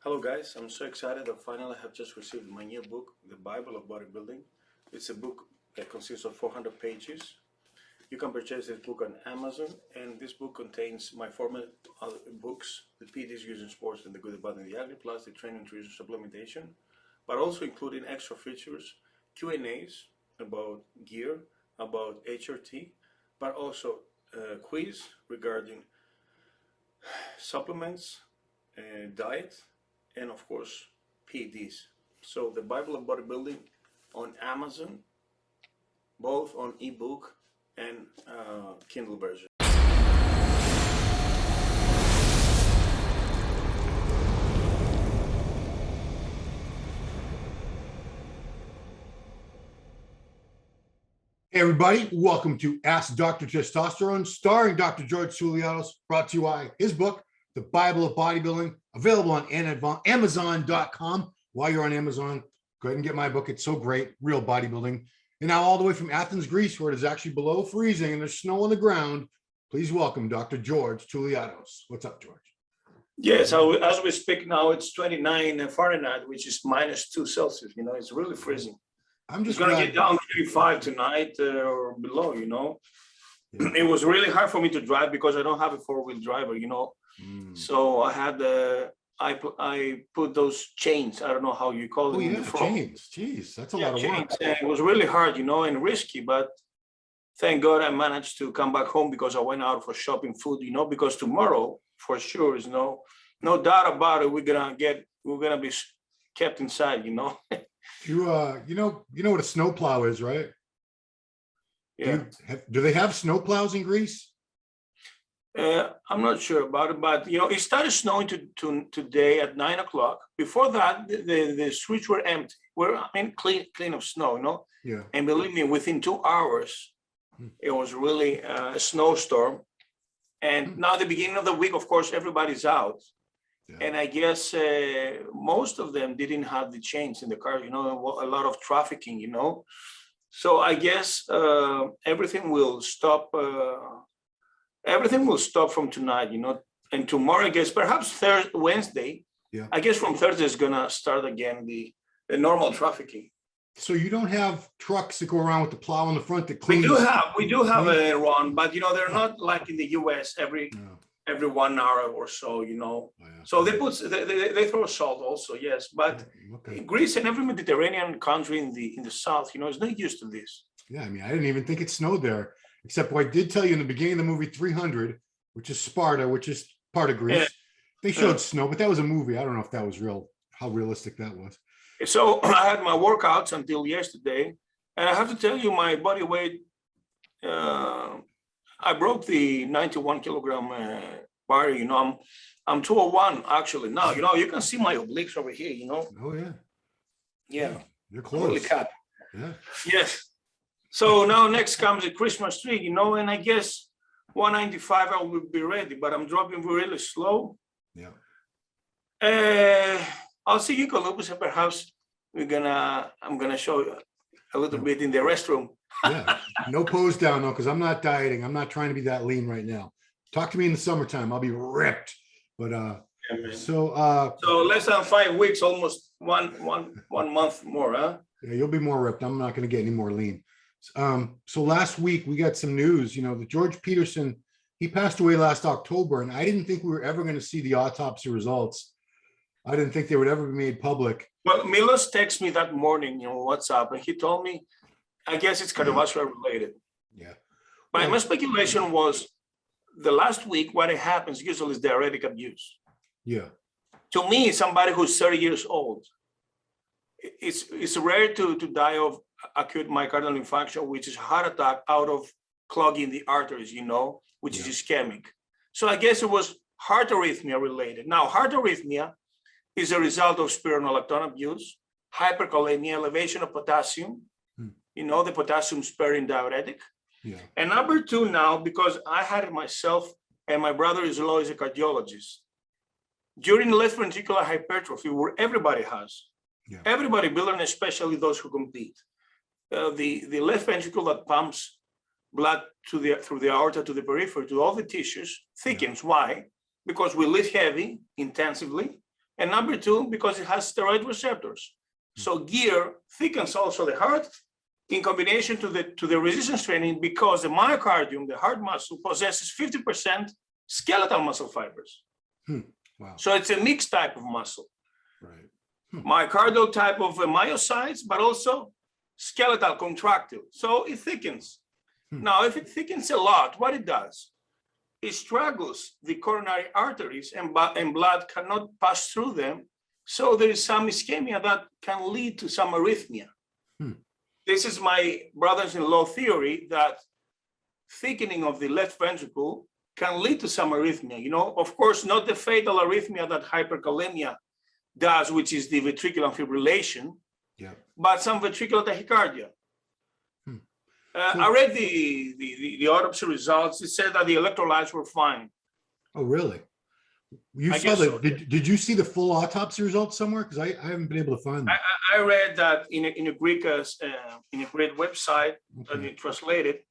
Hello guys, I'm so excited that finally I have just received my new book, The Bible of Bodybuilding. It's a book that consists of 400 pages. You can purchase this book on Amazon, and this book contains my former books, The PDs Used in Sports and the Good, the Bad, and the Ugly, plus the Training, Nutrition, Supplementation, but also including extra features, Q&As about gear, about HRT, but also a quiz regarding supplements, diet, and of course PEDs. So the Bible of Bodybuilding on Amazon, both on ebook and Kindle version. Hey everybody, welcome to Ask Dr. Testosterone, starring Dr. George Peterson, brought to you by his book, The Bible of Bodybuilding, available on Amazon.com. While you're on Amazon, go ahead and get my book. It's so great, real bodybuilding. And now all the way from Athens, Greece, where it is actually below freezing and there's snow on the ground, please welcome Dr. George Touliatos. What's up, George? Yes, so as we speak now, it's 29 Fahrenheit, which is -2 Celsius. You know, it's really freezing. I'm just going to get down to 35 tonight or below, you know. Yeah. It was really hard for me to drive because I don't have a four-wheel driver, you know. So I had I put those chains. I don't know how you call them. Oh yeah, chains. Jeez, that's a lot of work. And it was really hard, you know, and risky. But thank God I managed to come back home because I went out for shopping food, you know. Because tomorrow, for sure, is no doubt about it. We're gonna be kept inside, you know. You know what a snowplow is, right? Yeah. Do they have snowplows in Greece? I'm not sure about it, but you know, it started snowing today at 9 o'clock. Before that, the streets were empty. Clean of snow, you know. Yeah. And believe me, within 2 hours, it was really a snowstorm. And now the beginning of the week, of course, everybody's out. Yeah. And I guess most of them didn't have the chains in the car, you know, a lot of trafficking, you know. So I guess everything will stop. Everything will stop from tonight, you know. And tomorrow, I guess, perhaps Wednesday. Yeah. I guess from Thursday is gonna start again the normal trafficking. So you don't have trucks that go around with the plow in the front that cleans. We do have a run, but you know, they're not like in the US every 1 hour or so, you know. Oh, yeah. So they throw salt also, yes. But Greece and every Mediterranean country in the south, you know, is not used to this. Yeah, I mean, I didn't even think it snowed there, except I did tell you in the beginning of the movie 300, which is Sparta, which is part of Greece. Yeah. They showed snow, but that was a movie. I don't know if that was real, how realistic that was. So I had my workouts until yesterday, and I have to tell you, my body weight, I broke the 91 kilogram bar. You know, I'm 201 actually now. You know, you can see my obliques over here. You know. Oh yeah. Yeah. You're close. Yeah. Yes. So now next comes the Christmas tree. You know, and I guess 195 I will be ready, but I'm dropping really slow. Yeah. I'll see you, Columbus, and perhaps I'm gonna show you a little bit in the restroom. Yeah, no pose down though, because I'm not dieting. I'm not trying to be that lean right now. Talk to me in the summertime. I'll be ripped. But so less than 5 weeks, almost one month more, huh? Yeah, you'll be more ripped. I'm not going to get any more lean. So last week we got some news. You know, the George Peterson, he passed away last October, and I didn't think we were ever going to see the autopsy results. I didn't think they would ever be made public. Well, Milos texted me that morning, you know, WhatsApp, and he told me, I guess it's cardiovascular related. Yeah. But my speculation was the last week, what happens usually is diuretic abuse. Yeah. To me, somebody who's 30 years old, it's rare to die of acute myocardial infarction, which is heart attack out of clogging the arteries, you know, which is ischemic. So I guess it was heart arrhythmia related. Now, heart arrhythmia is a result of spironolactone abuse, hyperkalemia, elevation of potassium, you know, the potassium sparing diuretic. Yeah. And number two now, because I had it myself and my brother-in-law is a cardiologist, during left ventricular hypertrophy, where everybody has, everybody, and especially those who compete, the left ventricle that pumps blood through the aorta to the periphery, to all the tissues, thickens. Why? Because we lift heavy intensively. And number two, because it has steroid receptors. So gear thickens also the heart in combination to the resistance training, because the myocardium, the heart muscle, possesses 50% skeletal muscle fibers. Wow. So it's a mixed type of muscle. Right. Myocardial type of myocytes, but also skeletal contractile. So it thickens. Now, if it thickens a lot, what it does, it struggles the coronary arteries, and blood cannot pass through them. So there is some ischemia that can lead to some arrhythmia. This is my brothers-in-law theory, that thickening of the left ventricle can lead to some arrhythmia. You know, of course, not the fatal arrhythmia that hyperkalemia does, which is the ventricular fibrillation, but some ventricular tachycardia. I read the autopsy results. It said that the electrolytes were fine. Oh, really? You I saw guess the, so. did you see the full autopsy results somewhere? Because I haven't been able to find them. I read that in a Greek website, and it translated,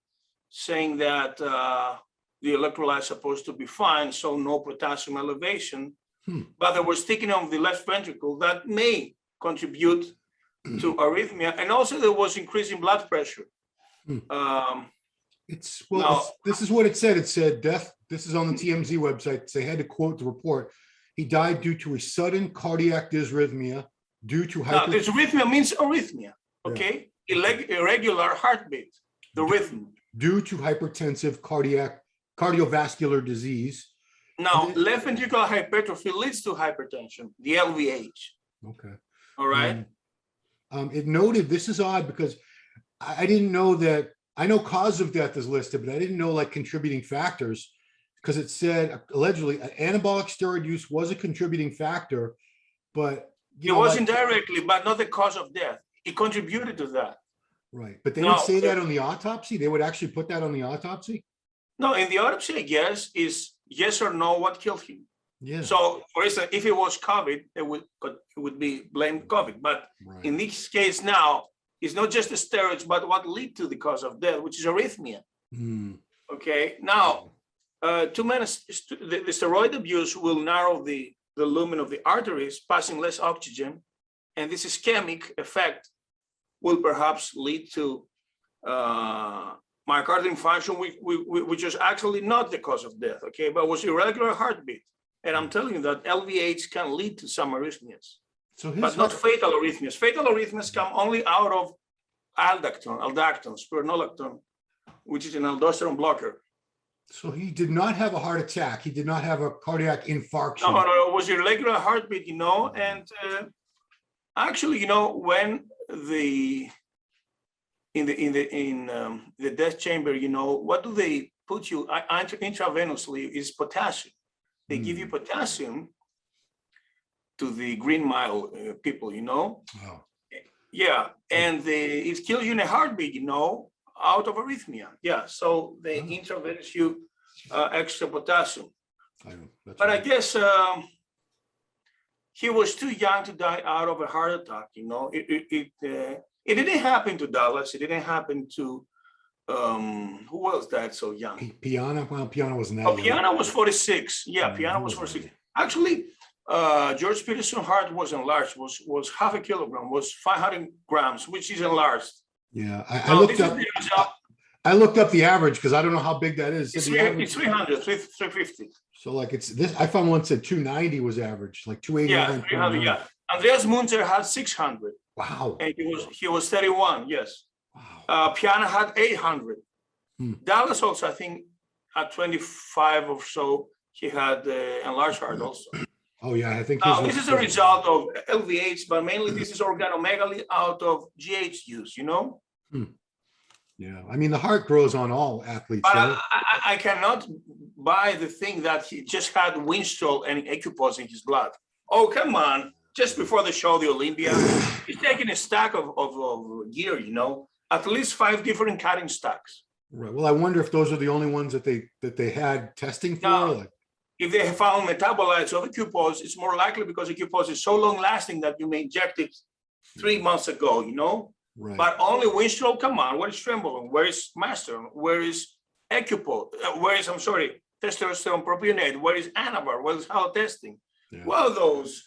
saying that the electrolytes are supposed to be fine, so no potassium elevation. But there was thickening of the left ventricle that may contribute to arrhythmia, and also there was increasing blood pressure. This is what it said. It said death. This is on the TMZ website. They had to quote the report. He died due to a sudden cardiac dysrhythmia due to dysrhythmia means arrhythmia. Okay, irregular heartbeat, the rhythm. Due to hypertensive cardiovascular disease. Now, left ventricular hypertrophy leads to hypertension, the LVH. Okay. All right. It noted, this is odd because I didn't know that. I know cause of death is listed, but I didn't know like contributing factors, because it said allegedly anabolic steroid use was a contributing factor, but it was indirectly, but not the cause of death. It contributed to that. Right. But they would say that on the autopsy. They would actually put that on the autopsy. No, in the autopsy, I guess, is yes or no what killed him. Yeah. So, for instance, if it was COVID, it would be blamed COVID. But in this case now, it's not just the steroids, but what lead to the cause of death, which is arrhythmia. Okay. Now, the steroid abuse will narrow the lumen of the arteries, passing less oxygen, and this ischemic effect will perhaps lead to myocardial infarction, which is actually not the cause of death, okay, but was irregular heartbeat. And I'm telling you that LVH can lead to some arrhythmias, but not fatal arrhythmias. Fatal arrhythmias come only out of aldactone, spironolactone, which is an aldosterone blocker. So he did not have a heart attack. He did not have a cardiac infarction. No, it was irregular heartbeat, you know, and actually, you know, when in the death chamber, you know, what do they put you intravenously is potassium. They give you potassium to the Green Mile people, you know. Wow. Yeah, and it kills you in a heartbeat, you know, out of arrhythmia. Yeah, so they intravenous you extra potassium. But I guess he was too young to die out of a heart attack, you know. It didn't happen to Dallas. It didn't happen to who was that so young? Piana. Well, Piana wasn't that. Oh, Piana was 46. Yeah, Piana was 46. Actually, George Peterson heart was enlarged. Was half a kilogram. Was 500 grams, which is enlarged. Yeah, I looked up the average because I don't know how big that is. It's 300, 350. So like it's this. I found one said 290 was average, like 289. Yeah, 300. Yeah. Andreas Munzer had 600. Wow. And he was 31. Yes. Wow. Piana had 800. Dallas also, I think, at 25 or so, he had enlarged heart also. Oh yeah, I think. Now this is a result of LVH, but mainly this is organomegaly out of GH use. You know. Yeah, I mean the heart grows on all athletes. But I cannot buy the thing that he just had Winstrol and Ecupos in his blood. Oh come on! Just before the show, the Olympia, he's taking a stack of gear. You know, at least 5 different cutting stacks. Right. Well, I wonder if those are the only ones that they had testing for. Now, if they have found metabolites of Ecupos, it's more likely because Ecupos is so long lasting that you may inject it 3 months ago. You know. Right. But only Winstrol, come on, where is Trembolone? Where is Master? Where is Ecupol? Where is, testosterone propionate? Where is Anavar? Where is how testing? Yeah. Well, those,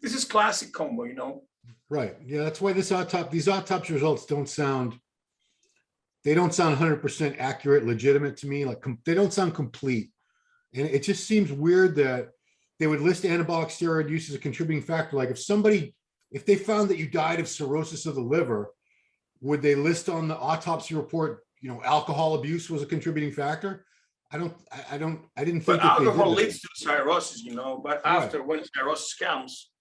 this is classic combo, you know. Right. Yeah, that's why these autopsy results they don't sound 100% accurate, legitimate to me. Like they don't sound complete. And it just seems weird that they would list anabolic steroid use as a contributing factor. Like if they found that you died of cirrhosis of the liver, would they list on the autopsy report, alcohol abuse was a contributing factor? I didn't But think that they did alcohol that. leads to cirrhosis, you know, but Right. after when cirrhosis comes,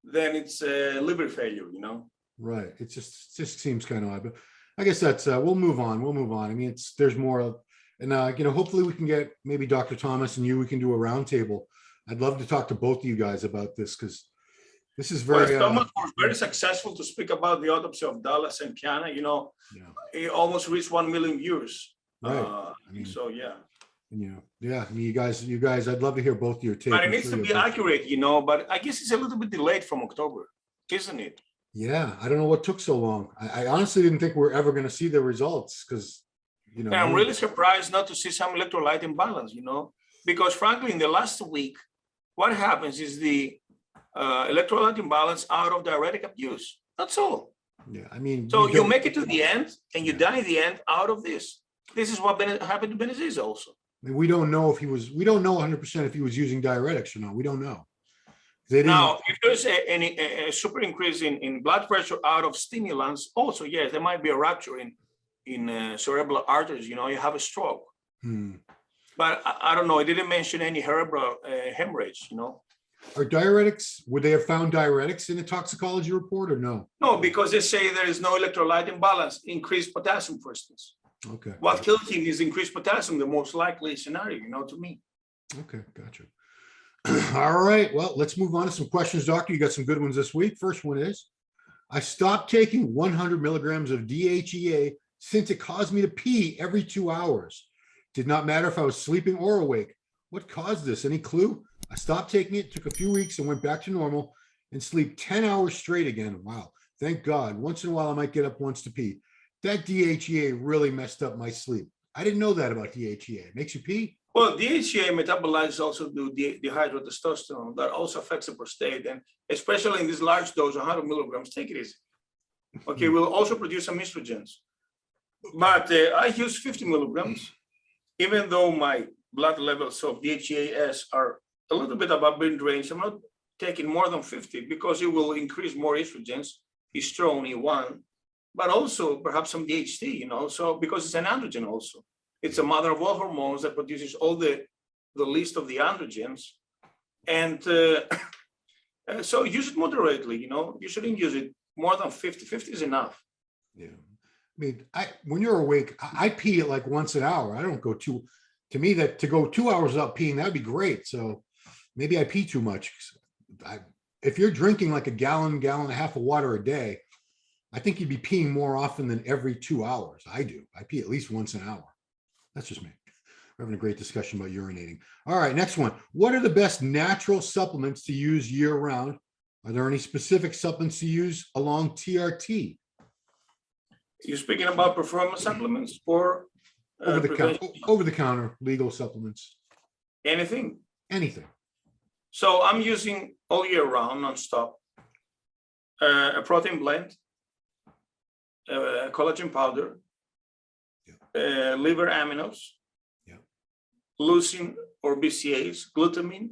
then it's liver failure, you know. Right. It just seems kind of odd, but I guess that's we'll move on. I mean, there's more, and hopefully we can get maybe Dr. Thomas and we can do a roundtable. I'd love to talk to both of you guys about this because this is very. Thomas was very successful to speak about the autopsy of Dallas and Kiana. You know, it almost reached 1 million views. Right. So yeah. Yeah. I mean, you guys. I'd love to hear both of your takes. But it needs to be accurate, you know. But I guess it's a little bit delayed from October, isn't it? Yeah, I don't know what took so long. I honestly didn't think we're ever going to see the results because, And I'm really surprised not to see some electrolyte imbalance, you know, because frankly, in the last week, what happens is the electrolyte imbalance out of diuretic abuse. That's all. Yeah, I mean, so you make it to the end and you die in the end out of this. This is what happened to Benaziz also. I mean, we don't know 100% if he was using diuretics or not. We don't know. Now, if there's a super increase in blood pressure out of stimulants, also, yes, there might be a rupture in cerebral arteries, you know, you have a stroke. But I don't know, it didn't mention any cerebral hemorrhage, you know. Are diuretics, would they have found diuretics in a toxicology report or no? No, because they say there is no electrolyte imbalance, increased potassium, for instance. Okay. What killed him is increased potassium, the most likely scenario, you know, to me. Okay, gotcha. All right, well, let's move on to some questions, doctor. You got some good ones this week. First one is, I stopped taking 100 milligrams of DHEA since it caused me to pee every 2 hours. Did not matter if I was sleeping or awake. What caused this? Any clue? I stopped taking it, took a few weeks and went back to normal and sleep 10 hours straight again. Wow, thank God. Once in a while, I might get up once to pee. That DHEA really messed up my sleep. I didn't know that about DHEA. It makes you pee? Well, DHEA metabolizes also do dehydrotestosterone. That also affects the prostate. And especially in this large dose, 100 milligrams, take it easy. Okay, we'll also produce some estrogens. But I use 50 milligrams, even though my blood levels of DHEAS are a little bit above brain range. I'm not taking more than 50 because it will increase more estrogens, estrone, E1, but also perhaps some DHT, you know, so because it's an androgen also. It's a mother of all hormones that produces all the list of the androgens. And so use it moderately, you know, you shouldn't use it more than 50. 50 is enough. Yeah. I mean, when you're awake, I pee at like once an hour. I don't go to me that to go 2 hours without peeing, that'd be great. So maybe I pee too much. If you're drinking like a gallon and a half of water a day, I think you'd be peeing more often than every 2 hours. I do. I pee at least once an hour. That's just me. We're having a great discussion about urinating. All right, next one. What are the best natural supplements to use year round? Are there any specific supplements to use along TRT? You're speaking about performance supplements or over the counter legal supplements? Anything. So I'm using all year round, nonstop, a protein blend, collagen powder, liver aminos, leucine or BCAAs, glutamine,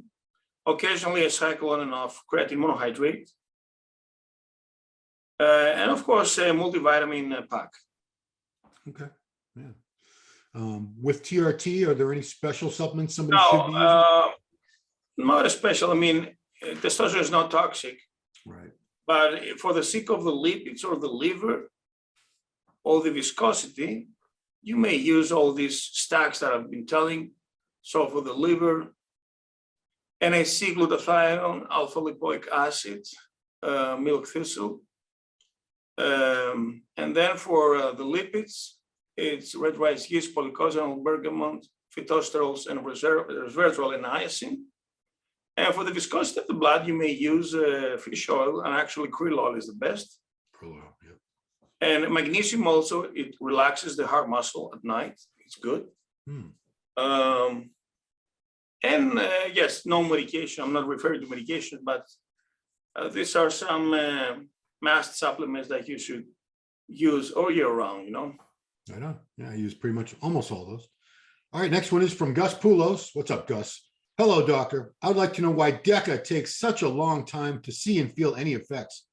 occasionally a cycle on and off creatine monohydrate, and of course a multivitamin pack. Okay, yeah. With TRT, are there any special supplements somebody should be using? Not a special. I mean, testosterone is not toxic, right? But for the sake of the lipids or the liver or the viscosity, you may use all these stacks that I've been telling. So for the liver, NAC, glutathione, alpha lipoic acid, milk thistle. And then for the lipids, it's red rice yeast, polycosanol, bergamot, phytosterols, and resveratrol and niacin. And for the viscosity of the blood, you may use fish oil, and actually krill oil is the best. Krill oil, yeah. And magnesium also, it relaxes the heart muscle at night. It's good. And yes, no medication. I'm not referring to medication, but these are some mast supplements that you should use all year round, you know? I know. Yeah, I use pretty much almost all those. All right, next one is from Gus Poulos. What's up, Gus? Hello, doctor. I would like to know why Deca takes such a long time to see and feel any effects.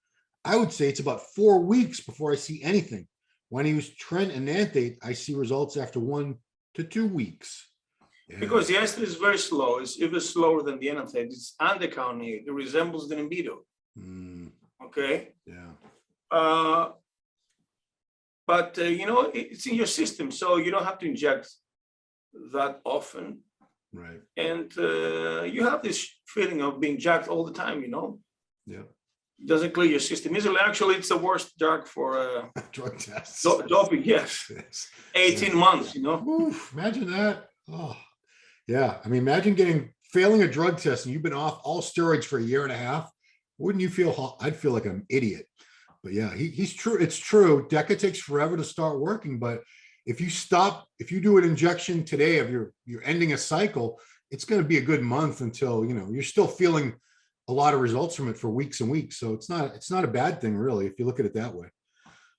I would say it's about 4 weeks before I see anything. When I use Trent and Nanthate, I see results after 1 to 2 weeks. Yeah. Because the acid is very slow. It's even slower than the Nanthate. It's undercounting. It resembles the libido. Okay. Yeah. But you know, it's in your system, so you don't have to inject that often. Right. And you have this feeling of being jacked all the time, you know? Yeah. It doesn't clear your system easily. Actually, it's the worst drug for drug tests. doping, yes. 18 months, you know? Oof, imagine that. Oh, yeah. I mean, imagine failing a drug test and you've been off all steroids for 1.5 years. Wouldn't you feel, I'd feel like an idiot. But yeah, he's true. It's true. Deca takes forever to start working, but if you do an injection today of you're ending a cycle, it's going to be a good month until, you know, you're still feeling a lot of results from it for weeks and weeks. So it's not a bad thing, really, if you look at it that way.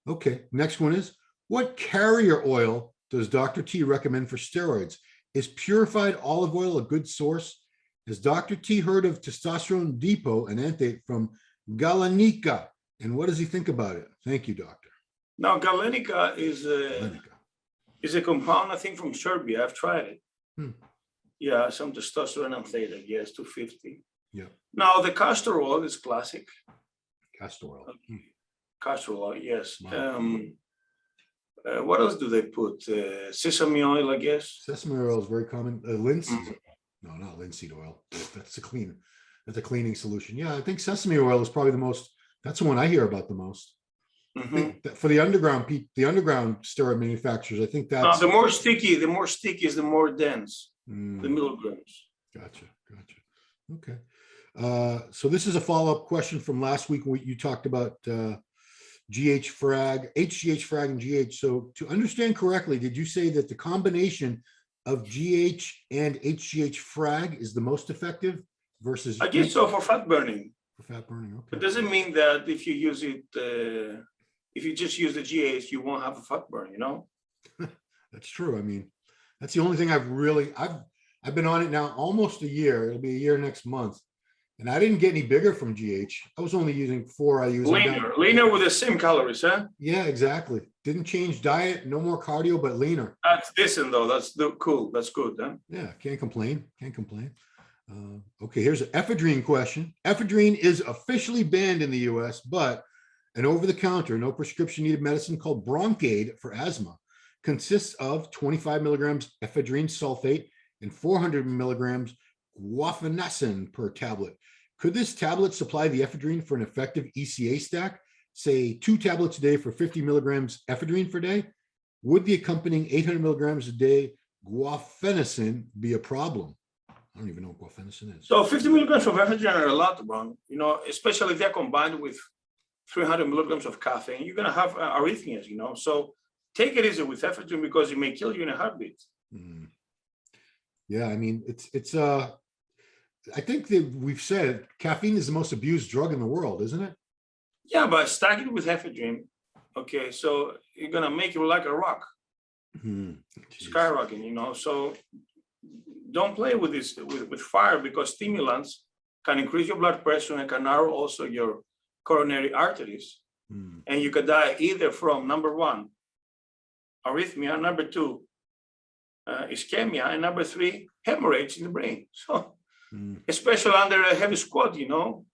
Okay, next one is, what carrier oil does Dr. T recommend for steroids? Is purified olive oil a good source? Has Dr. T heard of Testosterone Depot and Anthate from Galenica? And what does he think about it? Thank you, doctor. Now, Galenica is a compound, I think, from Serbia. I've tried it. Yeah, some testosterone and theta, yes, 250. Yeah. Now, the castor oil is classic. Castor oil. Castor oil, yes. Wow. What else do they put? Sesame oil, I guess. Sesame oil is very common. Linseed. No, not linseed oil. That's a cleaning solution. Yeah, I think sesame oil is probably that's the one I hear about the most. I think that for the underground steroid manufacturers, I think that's the more sticky is the more dense, the milligrams. Gotcha. Okay. So this is a follow-up question from last week when you talked about HGH frag and GH. So to understand correctly, did you say that the combination of GH and HGH frag is the most effective versus? I guess so, for fat burning. For fat burning, okay. It doesn't mean that if you use it, if you just use the GH, you won't have a fat burn, you know? That's true. I mean, that's the only thing I've been on it now almost a year. It'll be a year next month. And I didn't get any bigger from GH. I was only using 4. I use leaner with the same calories, huh? Yeah, exactly. Didn't change diet, no more cardio, but leaner. That's decent though. That's cool. That's good, huh? Yeah, can't complain. Okay, here's an ephedrine question. Ephedrine is officially banned in the US, but an over-the-counter, no prescription needed medicine called Broncaid for asthma consists of 25 milligrams ephedrine sulfate and 400 milligrams guaifenesin per tablet. Could this tablet supply the ephedrine for an effective ECA stack? Say 2 tablets a day for 50 milligrams ephedrine per day? Would the accompanying 800 milligrams a day guaifenesin be a problem? I don't even know what guaifenesin is. So 50 milligrams of ephedrine are a lot, Ron. You know, especially if they're combined with 300 milligrams of caffeine, you're going to have arrhythmias, you know. So take it easy with ephedrine because it may kill you in a heartbeat. Yeah, I mean, I think that we've said caffeine is the most abused drug in the world, isn't it? Yeah, but stack it with ephedrine. Okay, so you're going to make it like a rock. Skyrocketing, you know. So don't play with this with fire, because stimulants can increase your blood pressure and can narrow also your coronary arteries. And you could die either from, number 1, arrhythmia, number 2, ischemia, and number 3, hemorrhage in the brain. So especially under a heavy squat, you know.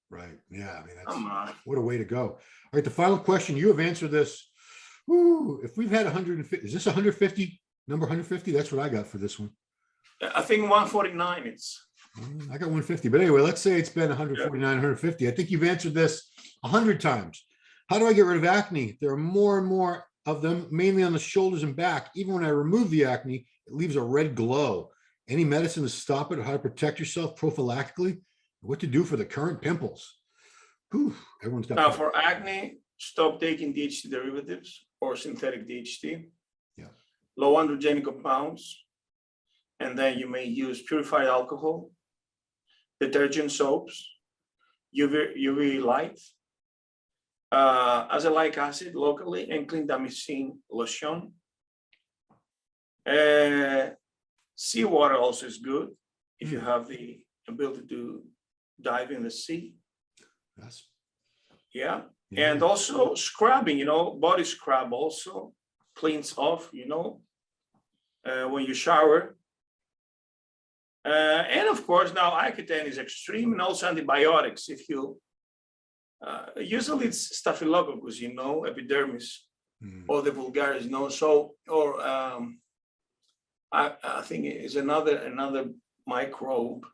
Right. Yeah. I mean, that's what a way to go. All right. The final question. You have answered this. If we've had 150, is this 150? Number 150? That's what I got for this one. I think 149. I got 150. But anyway, let's say it's been 149, 150. I think you've answered this 100 times. How do I get rid of acne? There are more and more of them, mainly on the shoulders and back. Even when I remove the acne, it leaves a red glow. Any medicine to stop it, or how to protect yourself prophylactically, what to do for the current pimples? Everyone's got. Now, for acne, stop taking DHT derivatives or synthetic DHT. Yeah. Low androgenic compounds. and then you may use purified alcohol, detergent soaps, UV light, azelaic acid locally, and clindamycin lotion. Seawater also is good if you have the ability to dive in the sea. Yes. Yeah. And also scrubbing, body scrub also cleans off, when you shower. And of course, now Accutane is extreme, and also antibiotics. If you usually it's staphylococcus, epidermis, or the vulgaris, so or I think it's another microbe,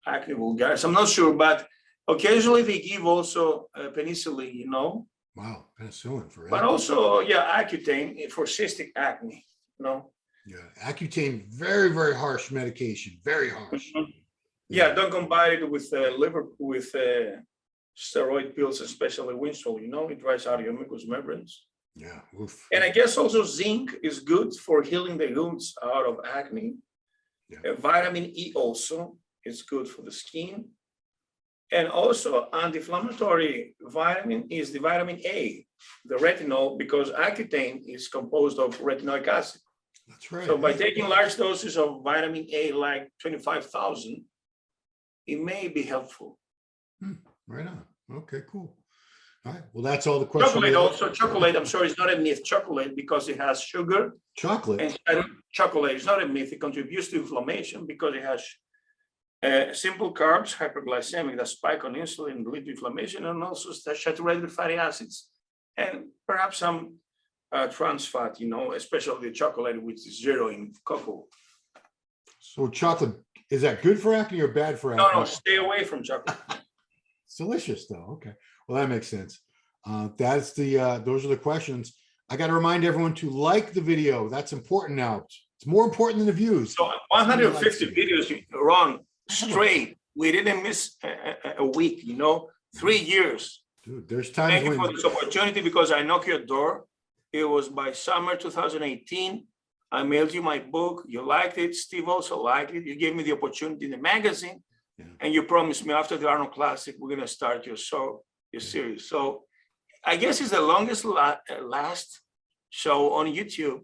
acne vulgaris. I'm not sure, but occasionally they give also penicillin, Wow, penicillin for but acne. also Accutane for cystic acne, Yeah, Accutane, very, very harsh medication, very harsh. Yeah, don't combine it with steroid pills, especially Winstrol. It dries out your mucous membranes. Yeah. Oof. And I guess also zinc is good for healing the wounds out of acne. Yeah. Vitamin E also is good for the skin. And also anti-inflammatory vitamin is the vitamin A, the retinol, because Accutane is composed of retinoic acid. That's right. So by taking large doses of vitamin A, like 25,000, it may be helpful. Right on. Okay, cool. All right. Well, that's all the questions. Chocolate also, chocolate, I'm sorry, it's not a myth, chocolate, because it has sugar. Chocolate. And chocolate is not a myth. It contributes to inflammation because it has simple carbs, hyperglycemic, that spike on insulin, lead to inflammation, and also saturated fatty acids, and perhaps some trans fat, especially the chocolate, which is zero in cocoa. So chocolate, is that good for acne or bad for acne? No, stay away from chocolate. It's delicious though. Okay. Well, that makes sense. Those are the questions. I got to remind everyone to like the video. That's important now. It's more important than the views. So 150 videos, Ron, straight. We didn't miss a week, 3 years. Dude, there's times Thank you when for this opportunity, because I knocked your door. It was by summer 2018. I mailed you my book. You liked it. Steve also liked it. You gave me the opportunity in the magazine, and you promised me after the Arnold Classic, we're going to start your series. So I guess it's the longest last show on YouTube.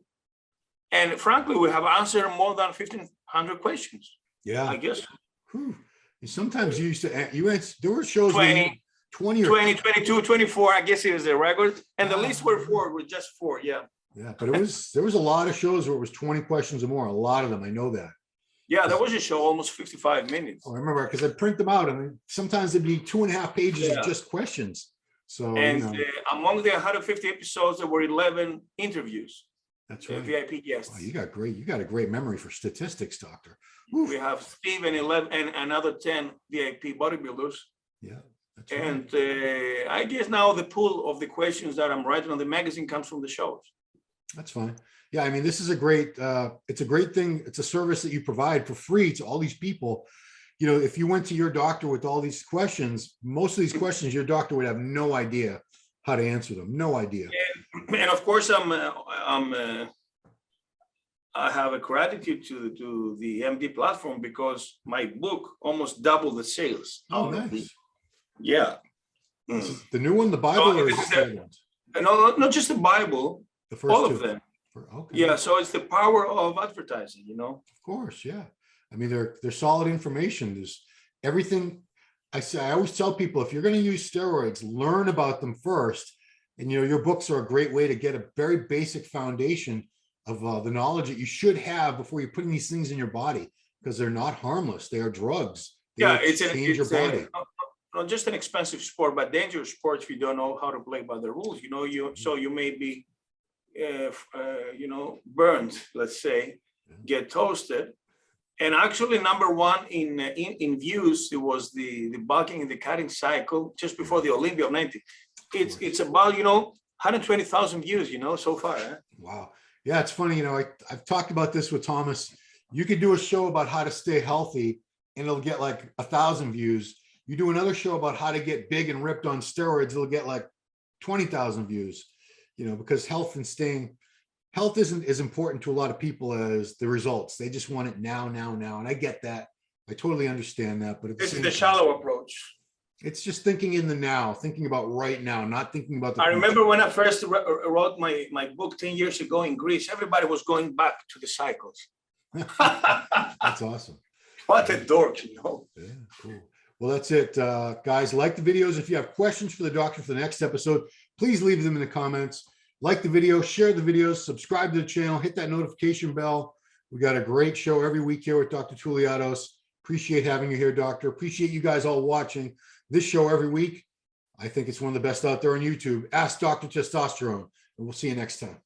And frankly, we have answered more than 1,500 questions. Yeah, I guess. Whew. Sometimes you used to, there were shows 20, 20 or 20, 22, 24, I guess it was the record. And the least were just four, yeah. Yeah, but there was a lot of shows where it was 20 questions or more, a lot of them, I know that. Yeah, there was a show almost 55 minutes. Oh, I remember, because I print them out, and sometimes it'd be 2.5 pages of just questions. So, and among the 150 episodes, there were 11 interviews. That's right. VIP guests. Oh, you got a great memory for statistics, doctor. Oof. We have Steve and 11 and another 10 VIP bodybuilders. Yeah. That's and right. I guess now the pool of the questions that I'm writing on the magazine comes from the shows. That's fine. Yeah, I mean, this is a great, it's a great thing. It's a service that you provide for free to all these people. If you went to your doctor with all these questions, most of these questions, your doctor would have no idea how to answer them. No idea. And of course, I have a gratitude to the MD platform, because my book almost doubled the sales. Oh, nice. Yeah. This is the new one, the Bible, or is it the old one? No, not just the Bible, the first all two. of them. Okay. Yeah, so it's the power of advertising, Of course, yeah. I mean, they're solid information. There's everything. I always tell people, if you're going to use steroids, learn about them first. And your books are a great way to get a very basic foundation of the knowledge that you should have before you're putting these things in your body, because they're not harmless. They are drugs. They change your body. Not just an expensive sport, but dangerous sport if you don't know how to play by the rules. So you may be, burned, let's say, get toasted. And actually, number one in views, it was the bulking and the cutting cycle just before the Olympia of 90. It's about 120,000 views, so far. Wow. Yeah, it's funny. I've talked about this with Thomas. You could do a show about how to stay healthy, and it'll get like 1,000 views. You do another show about how to get big and ripped on steroids, it'll get like 20,000 views. Because health health isn't as important to a lot of people as the results. They just want it now. And I get that. I totally understand that. But This is the shallow approach. It's just thinking in the now, thinking about right now, not thinking about the I future. remember when I first wrote my book 10 years ago in Greece, everybody was going back to the cycles. That's awesome. What a dork, you know. Yeah, cool. Well, that's it, guys. Like the videos. If you have questions for the doctor for the next episode, please leave them in the comments. Like the video, share the videos, subscribe to the channel, hit that notification bell. We got a great show every week here with Dr. Touliatos. Appreciate having you here, doctor. Appreciate you guys all watching this show every week. I think it's one of the best out there on YouTube. Ask Dr. Testosterone, and we'll see you next time.